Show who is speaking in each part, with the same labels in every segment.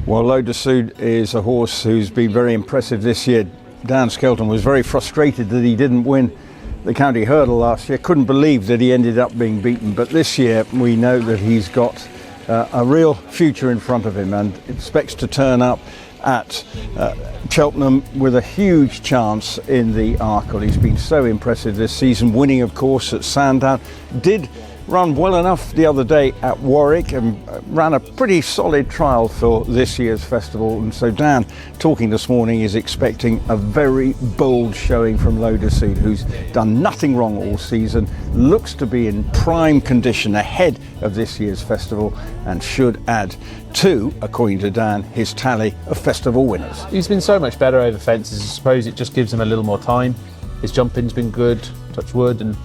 Speaker 1: Well, Loader Suit is a horse who's been very impressive this year. Dan Skelton was very frustrated that he didn't win the county hurdle last year. Couldn't believe that he ended up being beaten. But this year we know that he's got a real future in front of him and expects to turn up at Cheltenham with a huge chance in the Arkle. He's been so impressive this season, winning of course at Sandown. Did run well enough the other day at Warwick and ran a pretty solid trial for this year's festival. And so Dan, talking this morning, is expecting a very bold showing from Loader Suit, who's done nothing wrong all season, looks to be in prime condition ahead of this year's festival and should add to, according to Dan, his tally of festival winners.
Speaker 2: He's been so much better over fences. I suppose it just gives him a little more time. His jumping's been good, touch wood, and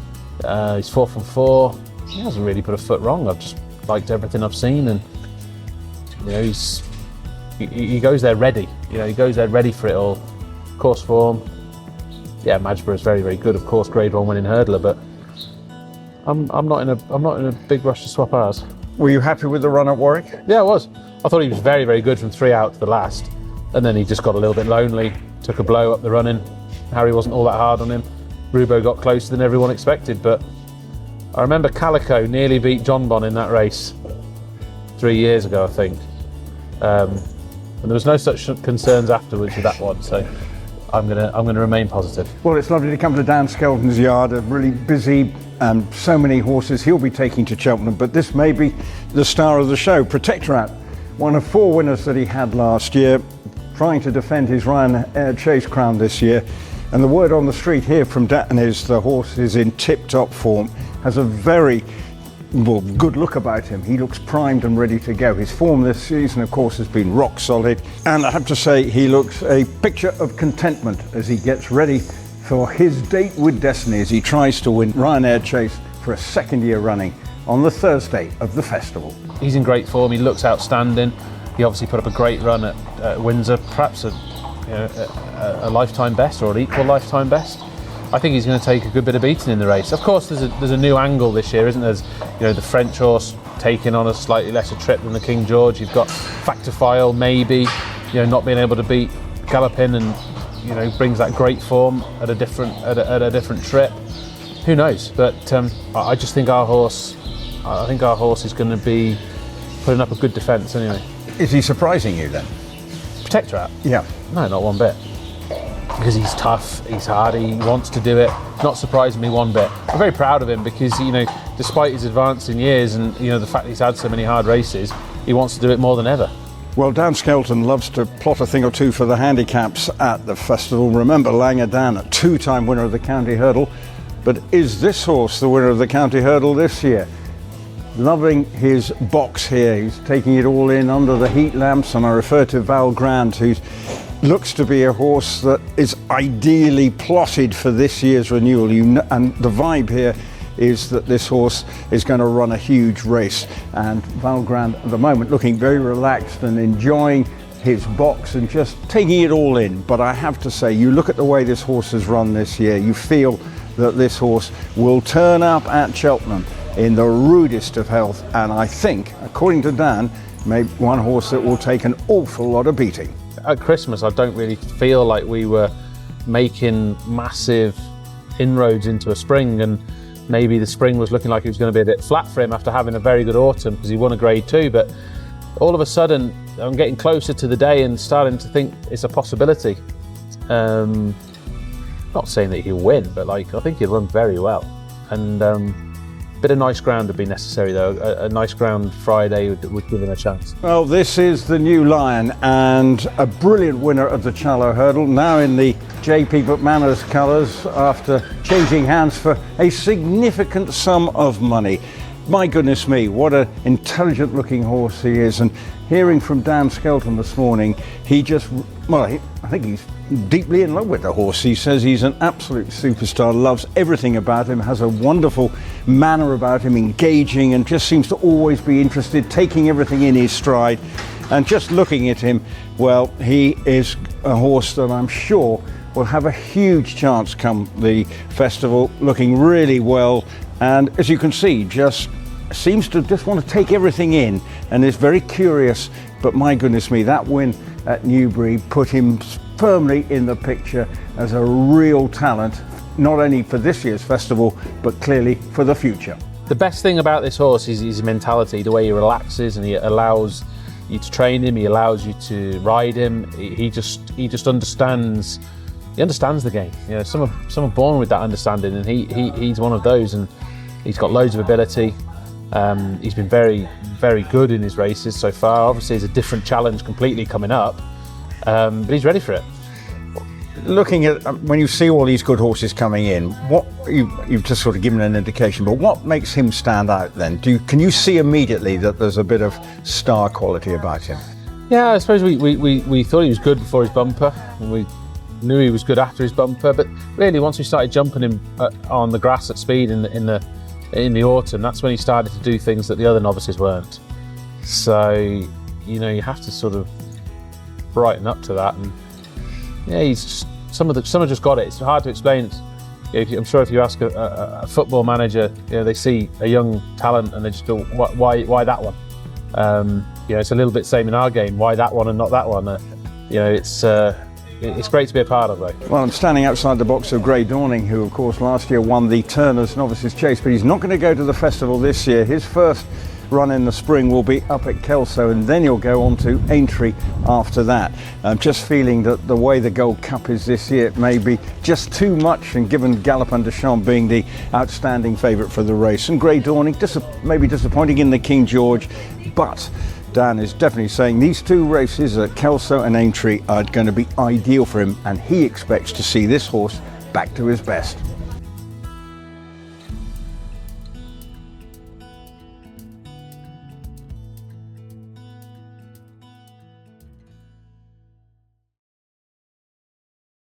Speaker 2: he's 4 from 4. He hasn't really put a foot wrong. I've just liked everything I've seen, and you know, he goes there ready. You know, he goes there ready for it all. Course form. Yeah, Madgeboro's very, very good. Of course, Grade 1 winning hurdler, but I'm not in a big rush to swap ours.
Speaker 1: Were you happy with the run at Warwick?
Speaker 2: Yeah, I was. I thought he was very, very good from 3 out to the last, and then he just got a little bit lonely. Took a blow up the running. Harry wasn't all that hard on him. Rubo got closer than everyone expected, but I remember Calico nearly beat John Bon in that race 3 years ago, I think. And there was no such concerns afterwards with that one, so I'm gonna remain positive.
Speaker 1: Well, it's lovely to come to Dan Skelton's yard, a really busy and so many horses he'll be taking to Cheltenham, but this may be the star of the show. Protektorat, one of 4 winners that he had last year, trying to defend his Ryan Chase crown this year. And the word on the street here from Dan is the horse is in tip-top form, has a very good look about him. He looks primed and ready to go. His form this season, of course, has been rock solid. And I have to say, he looks a picture of contentment as he gets ready for his date with destiny as he tries to win Ryanair Chase for a 2nd year running on the Thursday of the festival.
Speaker 2: He's in great form. He looks outstanding. He obviously put up a great run at Windsor, perhaps a lifetime best or an equal lifetime best. I think he's going to take a good bit of beating in the race. Of course, there's a new angle this year, isn't there? There's, the French horse taking on a slightly lesser trip than the King George. You've got Factophile maybe, not being able to beat Gallopin, and brings that great form at a different trip. Who knows? But I just think our horse is going to be putting up a good defence anyway.
Speaker 1: Is he surprising you then?
Speaker 2: Protektorat?
Speaker 1: Yeah.
Speaker 2: No, not one bit. Because he's tough, he's hardy, he wants to do it. Not surprising me one bit. I'm very proud of him because, despite his advancing years and, the fact that he's had so many hard races, he wants to do it more than ever.
Speaker 1: Well, Dan Skelton loves to plot a thing or two for the handicaps at the festival. Remember Langer Dan, a 2-time winner of the county hurdle. But is this horse the winner of the county hurdle this year? Loving his box here. He's taking it all in under the heat lamps, and I refer to Val Grand, who looks to be a horse that is ideally plotted for this year's renewal. And the vibe here is that this horse is going to run a huge race, and Val Grand at the moment looking very relaxed and enjoying his box and just taking it all in. But I have to say, you look at the way this horse has run this year, you feel that this horse will turn up at Cheltenham in the rudest of health, and I think, according to Dan, maybe one horse that will take an awful lot of beating.
Speaker 2: At Christmas, I don't really feel like we were making massive inroads into a spring, and maybe the spring was looking like it was going to be a bit flat for him after having a very good autumn because he won a Grade 2, but all of a sudden I'm getting closer to the day and starting to think it's a possibility. Not saying that he'll win, but I think he'll run very well, and a bit of nice ground would be necessary though. A nice ground Friday would give him a chance. Well,
Speaker 1: this is the new Lion and a brilliant winner of the Challow Hurdle, now in the JP McManus colours after changing hands for a significant sum of money. My goodness me, what an intelligent looking horse he is. And hearing from Dan Skelton this morning, I think he's deeply in love with the horse. He says he's an absolute superstar, loves everything about him, has a wonderful manner about him, engaging, and just seems to always be interested, taking everything in his stride. And just looking at him, well, he is a horse that I'm sure will have a huge chance come the festival, looking really well. And as you can see, just seems to just want to take everything in and is very curious but my goodness me, that win at Newbury put him firmly in the picture as a real talent, not only for this year's festival, but clearly for the future.
Speaker 2: The best thing about this horse is his mentality, the way he relaxes, and he allows you to train him, he allows you to ride him. He just understands. He understands the game. You know, some are born with that understanding, and he's one of those, and he's got loads of ability. He's been very, very good in his races so far. Obviously, there's a different challenge completely coming up, but he's ready for it.
Speaker 1: Looking at when you see all these good horses coming in, what you've just sort of given an indication, but what makes him stand out then? Can you see immediately that there's a bit of star quality about him?
Speaker 2: Yeah, I suppose we thought he was good before his bumper, and we knew he was good after his bumper. But really, once we started jumping him on the grass at speed in the autumn, that's when he started to do things that the other novices weren't. So, you know, you have to sort of brighten up to that, and yeah, he's just, some have just got it. It's hard to explain. I'm sure if you ask a football manager, you know, they see a young talent and they just go, why that one? You know, it's a little bit same in our game. Why that one and not that one? You know, it's great to be a part of, though.
Speaker 1: Well, I'm standing outside the box of Grey Dawning, who of course last year won the Turner's Novices Chase, but he's not going to go to the festival this year. His first run in the spring will be up at Kelso, and then he'll go on to Aintree after that. I'm just feeling that the way the Gold Cup is this year, it may be just too much, and given Galopin Des Champs being the outstanding favourite for the race, and Grey Dawning maybe disappointing in the King George, but Dan is definitely saying these two races at Kelso and Aintree are going to be ideal for him, and he expects to see this horse back to his best.